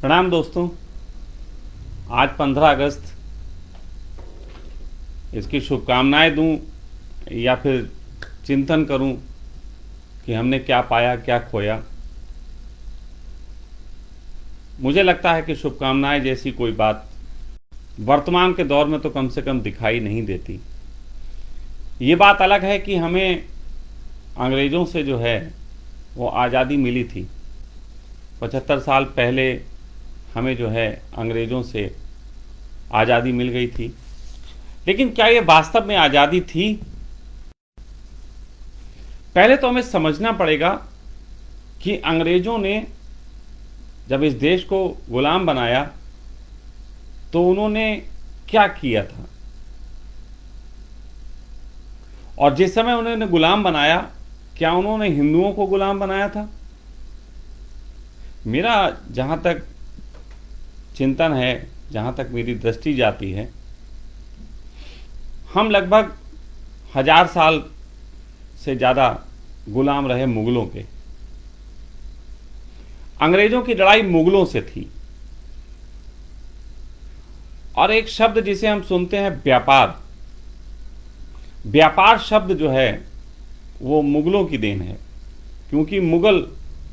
प्रणाम दोस्तों। आज 15 अगस्त, इसकी शुभकामनाएं दूं या फिर चिंतन करूं कि हमने क्या पाया क्या खोया। मुझे लगता है कि शुभकामनाएं जैसी कोई बात वर्तमान के दौर में तो कम से कम दिखाई नहीं देती। ये बात अलग है कि हमें अंग्रेज़ों से जो है वो आज़ादी मिली थी। 75 साल पहले हमें जो है अंग्रेज़ों से आज़ादी मिल गई थी, लेकिन क्या ये वास्तव में आज़ादी थी? पहले तो हमें समझना पड़ेगा कि अंग्रेज़ों ने जब इस देश को गुलाम बनाया तो उन्होंने क्या किया था, और जिस समय उन्होंने गुलाम बनाया क्या उन्होंने हिंदुओं को गुलाम बनाया था? मेरा जहाँ तक चिंतन है, जहाँ तक मेरी दृष्टि जाती है, हम लगभग 1000 साल से ज़्यादा गुलाम रहे मुगलों के। अंग्रेज़ों की लड़ाई मुगलों से थी, और एक शब्द जिसे हम सुनते हैं व्यापार, व्यापार शब्द जो है वो मुगलों की देन है, क्योंकि मुगल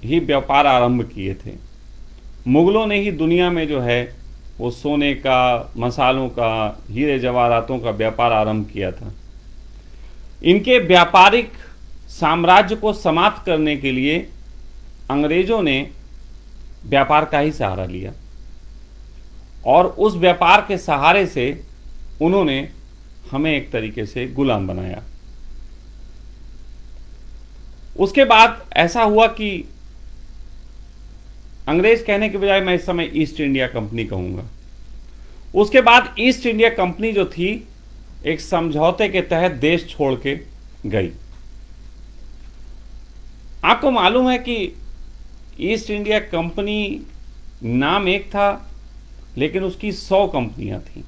ही व्यापार आरंभ किए थे। मुगलों ने ही दुनिया में जो है वो सोने का, मसालों का, हीरे जवाहरातों का व्यापार आरंभ किया था। इनके व्यापारिक साम्राज्य को समाप्त करने के लिए अंग्रेज़ों ने व्यापार का ही सहारा लिया, और उस व्यापार के सहारे से उन्होंने हमें एक तरीके से गुलाम बनाया। उसके बाद ऐसा हुआ कि अंग्रेज कहने के बजाय मैं इस समय ईस्ट इंडिया कंपनी कहूंगा। उसके बाद ईस्ट इंडिया कंपनी जो थी एक समझौते के तहत देश छोड़ के गई। आपको मालूम है कि ईस्ट इंडिया कंपनी नाम एक था, लेकिन उसकी 100 कंपनियां थीं,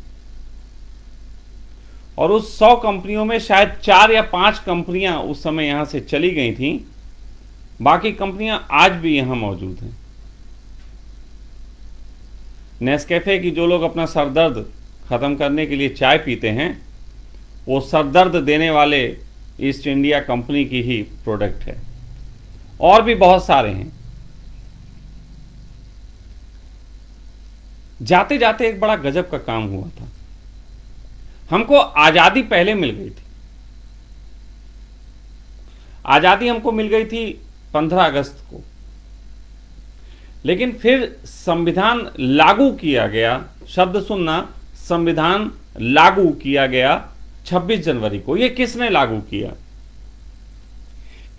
और उस 100 कंपनियों में शायद 4 या 5 कंपनियां उस समय यहां से चली गई थीं। बाकी कंपनियां आज भी यहां मौजूद हैं। नेस्कैफे की जो लोग अपना सरदर्द खत्म करने के लिए चाय पीते हैं, वो सरदर्द देने वाले ईस्ट इंडिया कंपनी की ही प्रोडक्ट है, और भी बहुत सारे हैं। जाते जाते एक बड़ा गजब का काम हुआ था। हमको आजादी पहले मिल गई थी। आजादी हमको मिल गई थी 15 अगस्त को, लेकिन फिर संविधान लागू किया गया। शब्द सुनना, संविधान लागू किया गया 26 जनवरी को। यह किसने लागू किया?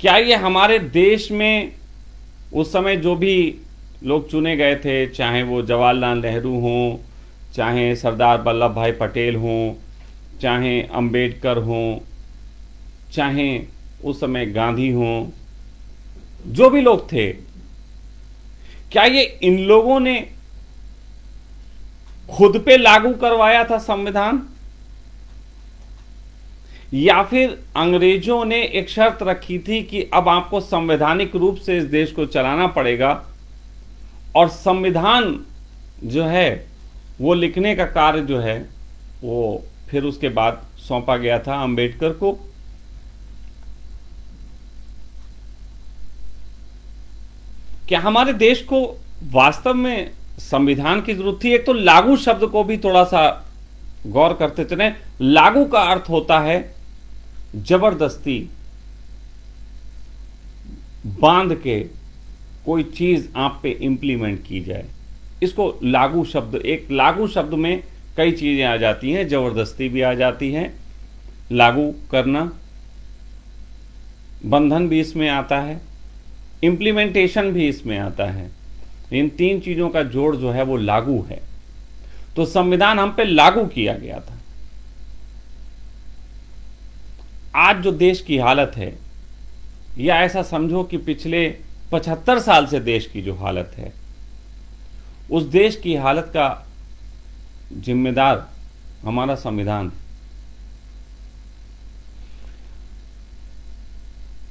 क्या ये हमारे देश में उस समय जो भी लोग चुने गए थे, चाहे वो जवाहरलाल नेहरू हों, चाहे सरदार वल्लभ भाई पटेल हों, चाहे अंबेडकर हों, चाहे उस समय गांधी हों, जो भी लोग थे, क्या ये इन लोगों ने खुद पे लागू करवाया था संविधान, या फिर अंग्रेजों ने एक शर्त रखी थी कि अब आपको संवैधानिक रूप से इस देश को चलाना पड़ेगा, और संविधान जो है वो लिखने का कार्य जो है वो फिर उसके बाद सौंपा गया था अंबेडकर को? क्या हमारे देश को वास्तव में संविधान की जरूरत थी? एक तो लागू शब्द को भी थोड़ा सा गौर करते चले। लागू का अर्थ होता है जबरदस्ती बांध के कोई चीज आप पे इंप्लीमेंट की जाए, इसको लागू शब्द। एक लागू शब्द में कई चीजें आ जाती हैं, जबरदस्ती भी आ जाती है, लागू करना, बंधन भी इसमें आता है, इंप्लीमेंटेशन भी इसमें आता है। इन 3 चीजों का जोड़ जो है वो लागू है। तो संविधान हम पे लागू किया गया था। आज जो देश की हालत है, या ऐसा समझो कि पिछले 75 साल से देश की जो हालत है, उस देश की हालत का जिम्मेदार हमारा संविधान।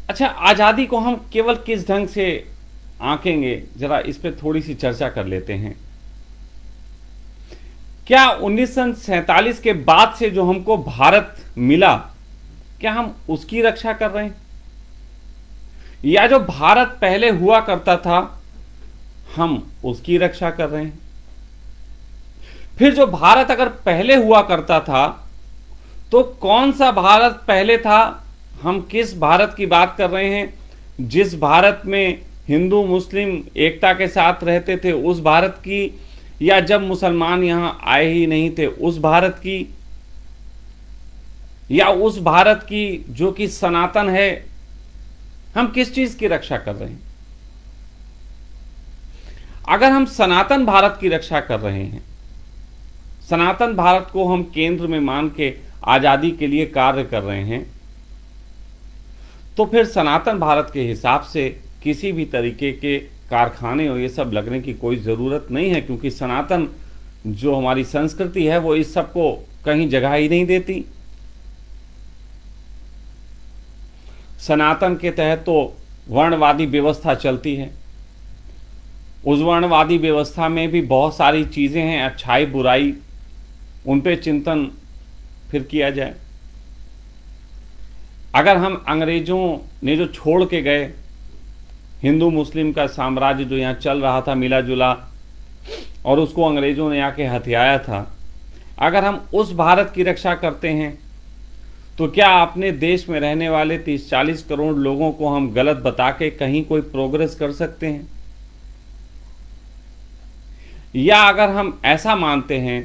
अच्छा, आजादी को हम केवल किस ढंग से आंकेंगे, जरा इस पे थोड़ी सी चर्चा कर लेते हैं। क्या 1947 के बाद से जो हमको भारत मिला, क्या हम उसकी रक्षा कर रहे हैं, या जो भारत पहले हुआ करता था हम उसकी रक्षा कर रहे हैं? फिर जो भारत अगर पहले हुआ करता था तो कौन सा भारत पहले था? हम किस भारत की बात कर रहे हैं? जिस भारत में हिंदू मुस्लिम एकता के साथ रहते थे उस भारत की, या जब मुसलमान यहां आए ही नहीं थे उस भारत की, या उस भारत की जो कि सनातन है? हम किस चीज की रक्षा कर रहे हैं? अगर हम सनातन भारत की रक्षा कर रहे हैं, सनातन भारत को हम केंद्र में मान के आजादी के लिए कार्य कर रहे हैं, तो फिर सनातन भारत के हिसाब से किसी भी तरीके के कारखाने और ये सब लगने की कोई ज़रूरत नहीं है, क्योंकि सनातन जो हमारी संस्कृति है वो इस सब को कहीं जगह ही नहीं देती। सनातन के तहत तो वर्णवादी व्यवस्था चलती है। उस वर्णवादी व्यवस्था में भी बहुत सारी चीज़ें हैं, अच्छाई बुराई, उन पे चिंतन फिर किया जाए। अगर हम अंग्रेजों ने जो छोड़ के गए हिंदू मुस्लिम का साम्राज्य जो यहाँ चल रहा था मिला जुला, और उसको अंग्रेजों ने आके हथियाया था, अगर हम उस भारत की रक्षा करते हैं तो क्या अपने देश में रहने वाले 30-40 करोड़ लोगों को हम गलत बता के कहीं कोई प्रोग्रेस कर सकते हैं? या अगर हम ऐसा मानते हैं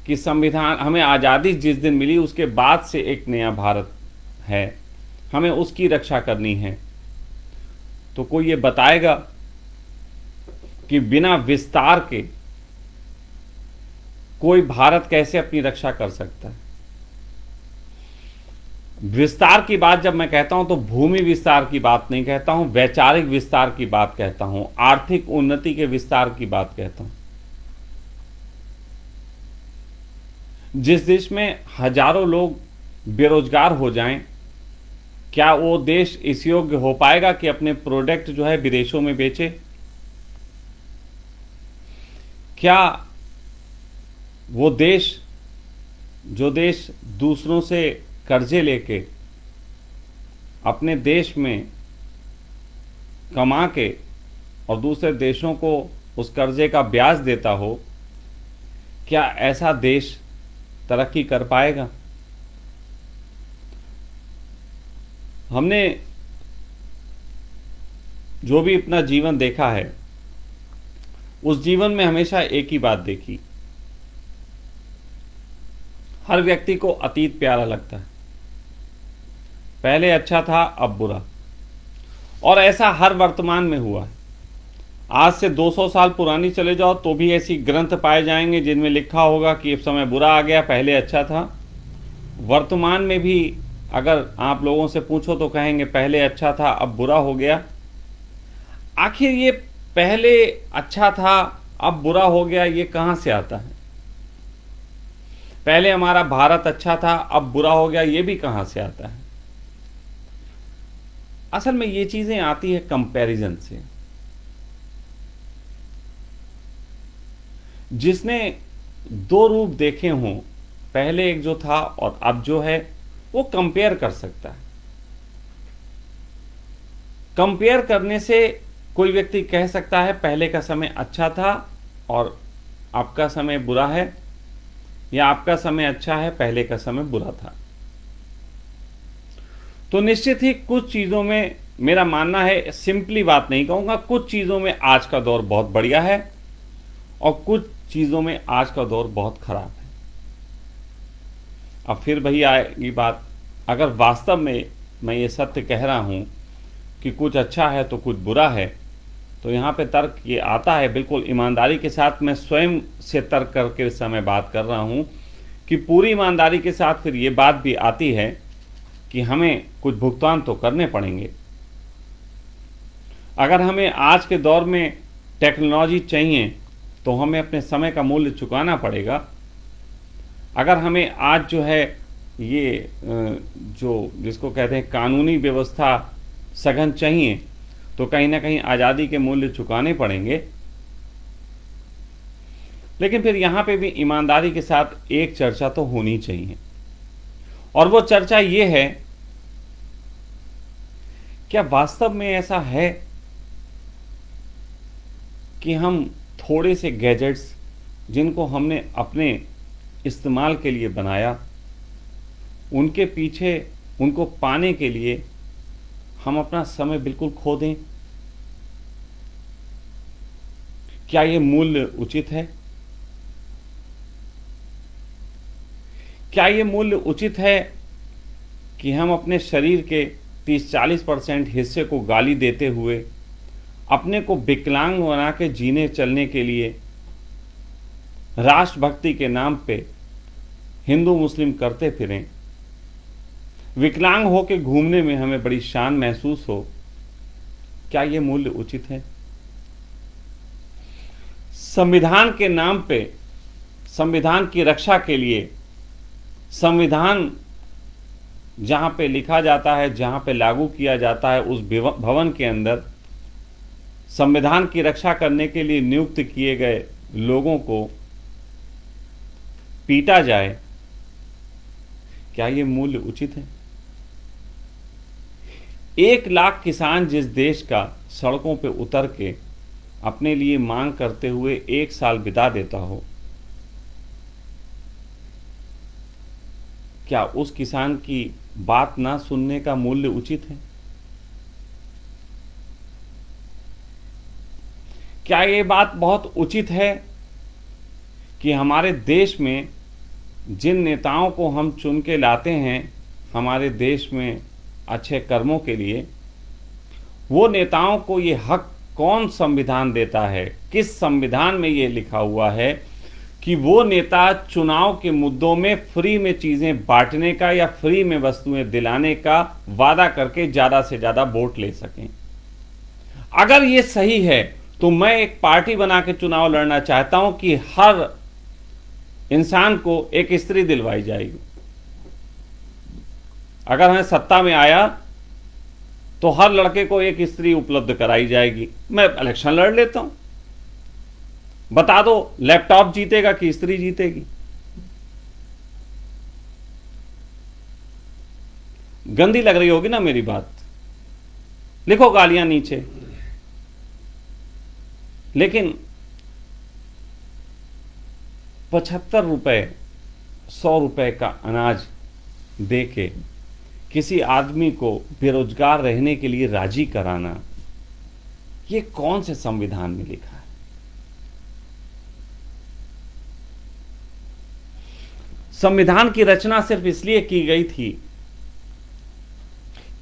कि संविधान, हमें आज़ादी जिस दिन मिली उसके बाद से एक नया भारत है, हमें उसकी रक्षा करनी है, तो कोई ये बताएगा कि बिना विस्तार के कोई भारत कैसे अपनी रक्षा कर सकता है? विस्तार की बात जब मैं कहता हूं तो भूमि विस्तार की बात नहीं कहता हूं, वैचारिक विस्तार की बात कहता हूं, आर्थिक उन्नति के विस्तार की बात कहता हूं। जिस देश में हजारों लोग बेरोजगार हो जाएं, क्या वो देश इस योग्य हो पाएगा कि अपने प्रोडक्ट जो है विदेशों में बेचे? क्या वो देश, जो देश दूसरों से कर्जे लेके अपने देश में कमा के और दूसरे देशों को उस कर्जे का ब्याज देता हो, क्या ऐसा देश तरक्की कर पाएगा? हमने जो भी अपना जीवन देखा है, उस जीवन में हमेशा एक ही बात देखी, हर व्यक्ति को अतीत प्यारा लगता है। पहले अच्छा था अब बुरा, और ऐसा हर वर्तमान में हुआ है। आज से 200 साल पुरानी चले जाओ तो भी ऐसी ग्रंथ पाए जाएंगे जिनमें लिखा होगा कि अब समय बुरा आ गया, पहले अच्छा था। वर्तमान में भी अगर आप लोगों से पूछो तो कहेंगे पहले अच्छा था अब बुरा हो गया। आखिर ये पहले अच्छा था अब बुरा हो गया, ये कहाँ से आता है? पहले हमारा भारत अच्छा था अब बुरा हो गया, ये भी कहाँ से आता है? असल में ये चीजें आती है कंपैरिजन से। जिसने दो रूप देखे हों, पहले एक जो था और अब जो है, वो कंपेयर कर सकता है। कंपेयर करने से कोई व्यक्ति कह सकता है पहले का समय अच्छा था और आपका समय बुरा है, या आपका समय अच्छा है पहले का समय बुरा था। तो निश्चित ही कुछ चीज़ों में मेरा मानना है, सिंपली बात नहीं कहूँगा, कुछ चीज़ों में आज का दौर बहुत बढ़िया है और कुछ चीज़ों में आज का दौर बहुत खराब है। अब फिर वही आएगी बात, अगर वास्तव में मैं ये सत्य कह रहा हूँ कि कुछ अच्छा है तो कुछ बुरा है, तो यहाँ पे तर्क ये आता है, बिल्कुल ईमानदारी के साथ मैं स्वयं से तर्क करके इस समय बात कर रहा हूँ कि पूरी ईमानदारी के साथ फिर ये बात भी आती है कि हमें कुछ भुगतान तो करने पड़ेंगे। अगर हमें आज के दौर में टेक्नोलॉजी चाहिए तो हमें अपने समय का मूल्य चुकाना पड़ेगा। अगर हमें आज जो है ये जो जिसको कहते हैं कानूनी व्यवस्था सघन चाहिए, तो कहीं ना कहीं आज़ादी के मूल्य चुकाने पड़ेंगे। लेकिन फिर यहां पे भी ईमानदारी के साथ एक चर्चा तो होनी चाहिए, और वो चर्चा ये है, क्या वास्तव में ऐसा है कि हम थोड़े से गैजेट्स जिनको हमने अपने इस्तेमाल के लिए बनाया, उनके पीछे, उनको पाने के लिए हम अपना समय बिल्कुल खो दें? क्या ये मूल्य उचित है? क्या ये मूल्य उचित है कि हम अपने शरीर के 30-40% हिस्से को गाली देते हुए अपने को विकलांग बना के जीने चलने के लिए राष्ट्रभक्ति के नाम पे हिंदू मुस्लिम करते फिरें, विकलांग होके घूमने में हमें बड़ी शान महसूस हो? क्या ये मूल्य उचित है? संविधान के नाम पे, संविधान की रक्षा के लिए, संविधान जहां पे लिखा जाता है, जहां पे लागू किया जाता है, उस भवन के अंदर संविधान की रक्षा करने के लिए नियुक्त किए गए लोगों को पीटा जाए, क्या ये मूल्य उचित है? 1 लाख किसान जिस देश का सड़कों पे उतर के अपने लिए मांग करते हुए 1 साल बिता देता हो, क्या उस किसान की बात ना सुनने का मूल्य उचित है? क्या ये बात बहुत उचित है कि हमारे देश में जिन नेताओं को हम चुन के लाते हैं हमारे देश में अच्छे कर्मों के लिए, वो नेताओं को ये हक कौन संविधान देता है? किस संविधान में ये लिखा हुआ है कि वो नेता चुनाव के मुद्दों में फ्री में चीजें बांटने का या फ्री में वस्तुएं दिलाने का वादा करके ज्यादा से ज्यादा वोट ले सकें? अगर ये सही है तो मैं एक पार्टी बना के चुनाव लड़ना चाहता हूं कि हर इंसान को एक स्त्री दिलवाई जाएगी। अगर मैं सत्ता में आया तो हर लड़के को एक स्त्री उपलब्ध कराई जाएगी। मैं इलेक्शन लड़ लेता हूं, बता दो लैपटॉप जीतेगा कि स्त्री जीतेगी? गंदी लग रही होगी ना मेरी बात, लिखो गालियां नीचे। लेकिन 75 रुपए, 100 रुपए का अनाज दे के किसी आदमी को बेरोजगार रहने के लिए राजी कराना, ये कौन से संविधान में लिखा है? संविधान की रचना सिर्फ इसलिए की गई थी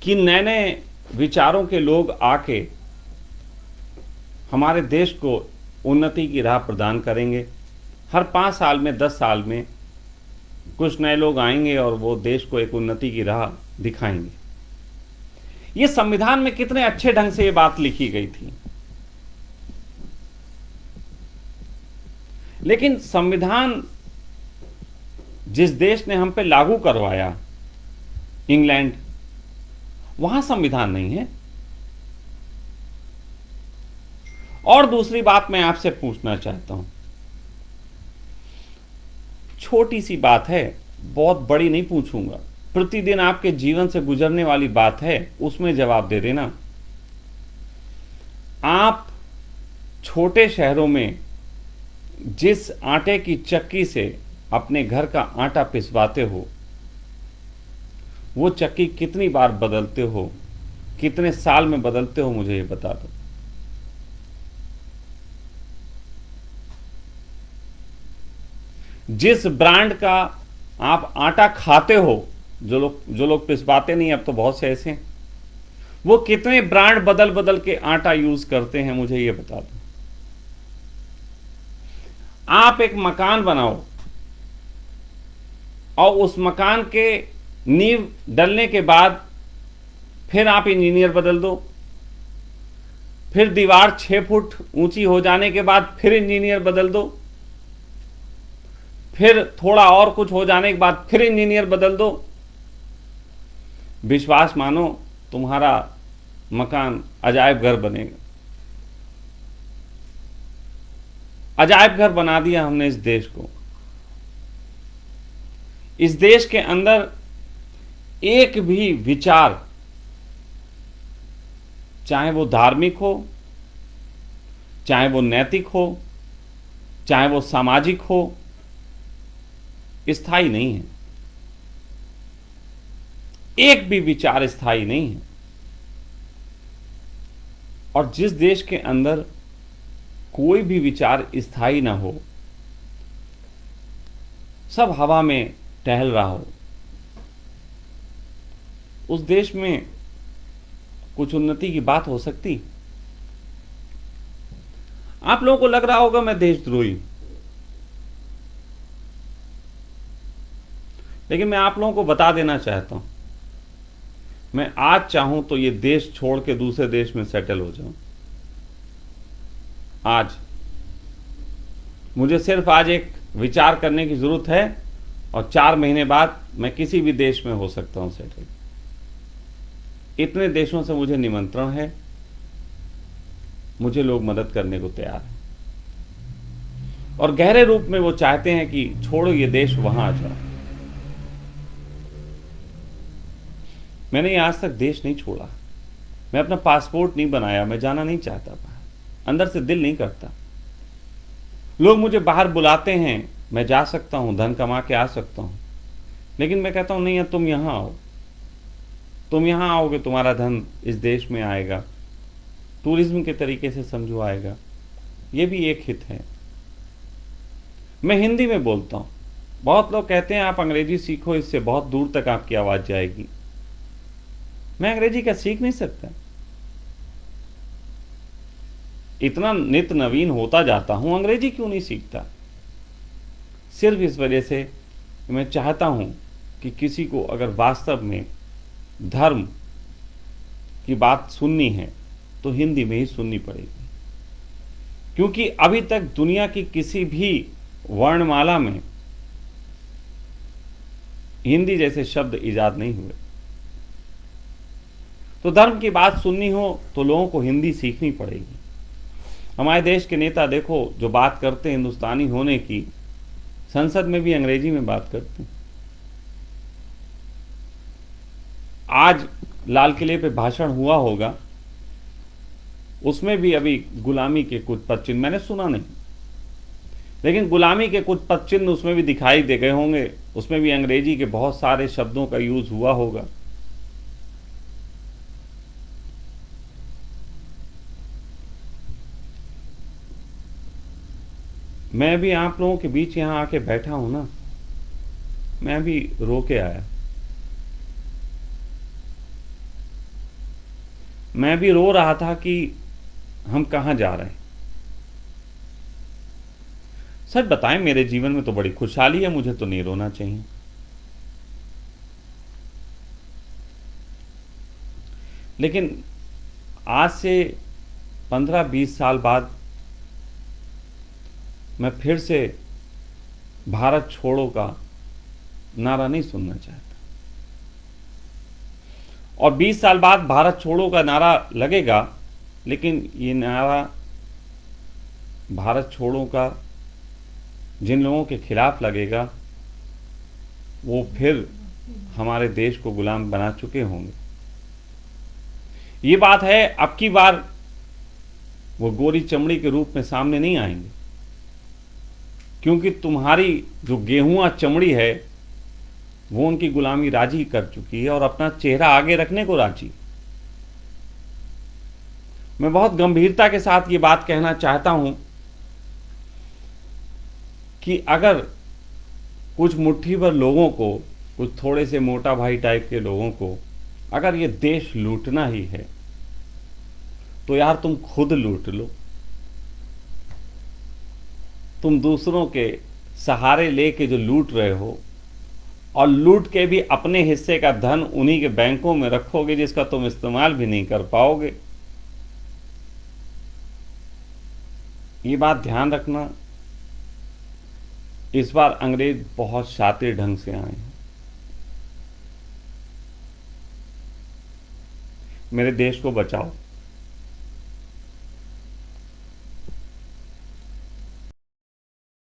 कि नए नए विचारों के लोग आके हमारे देश को उन्नति की राह प्रदान करेंगे। हर 5 साल में, 10 साल में कुछ नए लोग आएंगे और वो देश को एक उन्नति की राह दिखाएंगे। ये संविधान में कितने अच्छे ढंग से ये बात लिखी गई थी। लेकिन संविधान जिस देश ने हम पे लागू करवाया, इंग्लैंड, वहां संविधान नहीं है। और दूसरी बात मैं आपसे पूछना चाहता हूं, छोटी सी बात है, बहुत बड़ी नहीं पूछूंगा, प्रतिदिन आपके जीवन से गुजरने वाली बात है, उसमें जवाब दे देना। आप छोटे शहरों में जिस आटे की चक्की से अपने घर का आटा पिसवाते हो, वो चक्की कितनी बार बदलते हो, कितने साल में बदलते हो, मुझे ये बता दो। जिस ब्रांड का आप आटा खाते हो, जो लोग पिसवाते नहीं, अब तो बहुत से ऐसे हैं, वो कितने ब्रांड बदल बदल के आटा यूज करते हैं, मुझे ये बता दो। आप एक मकान बनाओ और उस मकान के नींव डलने के बाद फिर आप इंजीनियर बदल दो, फिर दीवार 6 फुट ऊंची हो जाने के बाद फिर इंजीनियर बदल दो, फिर थोड़ा और कुछ हो जाने के बाद फिर इंजीनियर बदल दो। विश्वास मानो तुम्हारा मकान अजायब घर बनेगा। अजायब घर बना दिया हमने इस देश को। इस देश के अंदर एक भी विचार, चाहे वो धार्मिक हो, चाहे वो नैतिक हो, चाहे वो सामाजिक हो, स्थायी नहीं है। एक भी विचार स्थायी नहीं है। और जिस देश के अंदर कोई भी विचार स्थायी ना हो, सब हवा में टहल रहा हो, उस देश में कुछ उन्नति की बात हो सकती? आप लोगों को लग रहा होगा मैं देशद्रोही, लेकिन मैं आप लोगों को बता देना चाहता हूं, मैं आज चाहूं तो ये देश छोड़ के दूसरे देश में सेटल हो जाऊं। आज मुझे सिर्फ आज एक विचार करने की जरूरत है और 4 महीने बाद मैं किसी भी देश में हो सकता हूं सेटल। इतने देशों से मुझे निमंत्रण है, मुझे लोग मदद करने को तैयार हैं और गहरे रूप में वो चाहते हैं कि छोड़ो ये देश, वहां आ जाओ। मैंने आज तक देश नहीं छोड़ा, मैं अपना पासपोर्ट नहीं बनाया, मैं जाना नहीं चाहता बाहर, अंदर से दिल नहीं करता। लोग मुझे बाहर बुलाते हैं, मैं जा सकता हूं, धन कमा के आ सकता हूं, लेकिन मैं कहता हूं नहीं, तुम यहां आओ, तुम यहां आओगे, तुम्हारा धन इस देश में आएगा, टूरिज्म के तरीके से समझो आएगा, ये भी एक हित है। मैं हिंदी में बोलता हूं, बहुत लोग कहते हैं आप अंग्रेजी सीखो, इससे बहुत दूर तक आपकी आवाज जाएगी। मैं अंग्रेजी क्या सीख नहीं सकता? इतना नित नवीन होता जाता हूं, अंग्रेजी क्यों नहीं सीखता? सिर्फ इस वजह से कि मैं चाहता हूं कि किसी को अगर वास्तव में धर्म की बात सुननी है तो हिंदी में ही सुननी पड़ेगी, क्योंकि अभी तक दुनिया की किसी भी वर्णमाला में हिंदी जैसे शब्द इजाद नहीं हुए। तो धर्म की बात सुननी हो तो लोगों को हिंदी सीखनी पड़ेगी। हमारे देश के नेता देखो, जो बात करते हैं हिंदुस्तानी होने की, संसद में भी अंग्रेजी में बात करते हैं। आज लाल किले पे भाषण हुआ होगा, उसमें भी अभी गुलामी के कुछ पद चिन्ह मैंने सुना नहीं, लेकिन गुलामी के कुछ पद चिन्ह उसमें भी दिखाई दे गए होंगे, उसमें भी अंग्रेजी के बहुत सारे शब्दों का यूज हुआ होगा। मैं भी आप लोगों के बीच यहां आके बैठा हूं ना, मैं भी रो के आया, मैं भी रो रहा था कि हम कहां जा रहे हैं। सच बताएं, मेरे जीवन में तो बड़ी खुशहाली है, मुझे तो नहीं रोना चाहिए, लेकिन आज से 15-20 साल बाद मैं फिर से भारत छोड़ो का नारा नहीं सुनना चाहता। और 20 साल बाद भारत छोड़ो का नारा लगेगा, लेकिन ये नारा भारत छोड़ो का जिन लोगों के खिलाफ लगेगा, वो फिर हमारे देश को गुलाम बना चुके होंगे। ये बात है, अब की बार वो गोरी चमड़ी के रूप में सामने नहीं आएंगे, क्योंकि तुम्हारी जो गेहुआ चमड़ी है वो उनकी गुलामी राजी कर चुकी है और अपना चेहरा आगे रखने को राजी। मैं बहुत गंभीरता के साथ ये बात कहना चाहता हूं कि अगर कुछ मुट्ठी भर लोगों को, कुछ थोड़े से मोटा भाई टाइप के लोगों को अगर ये देश लूटना ही है, तो यार तुम खुद लूट लो। तुम दूसरों के सहारे लेके जो लूट रहे हो, और लूट के भी अपने हिस्से का धन उन्हीं के बैंकों में रखोगे जिसका तुम इस्तेमाल भी नहीं कर पाओगे। ये बात ध्यान रखना, इस बार अंग्रेज बहुत शातिर ढंग से आए हैं। मेरे देश को बचाओ।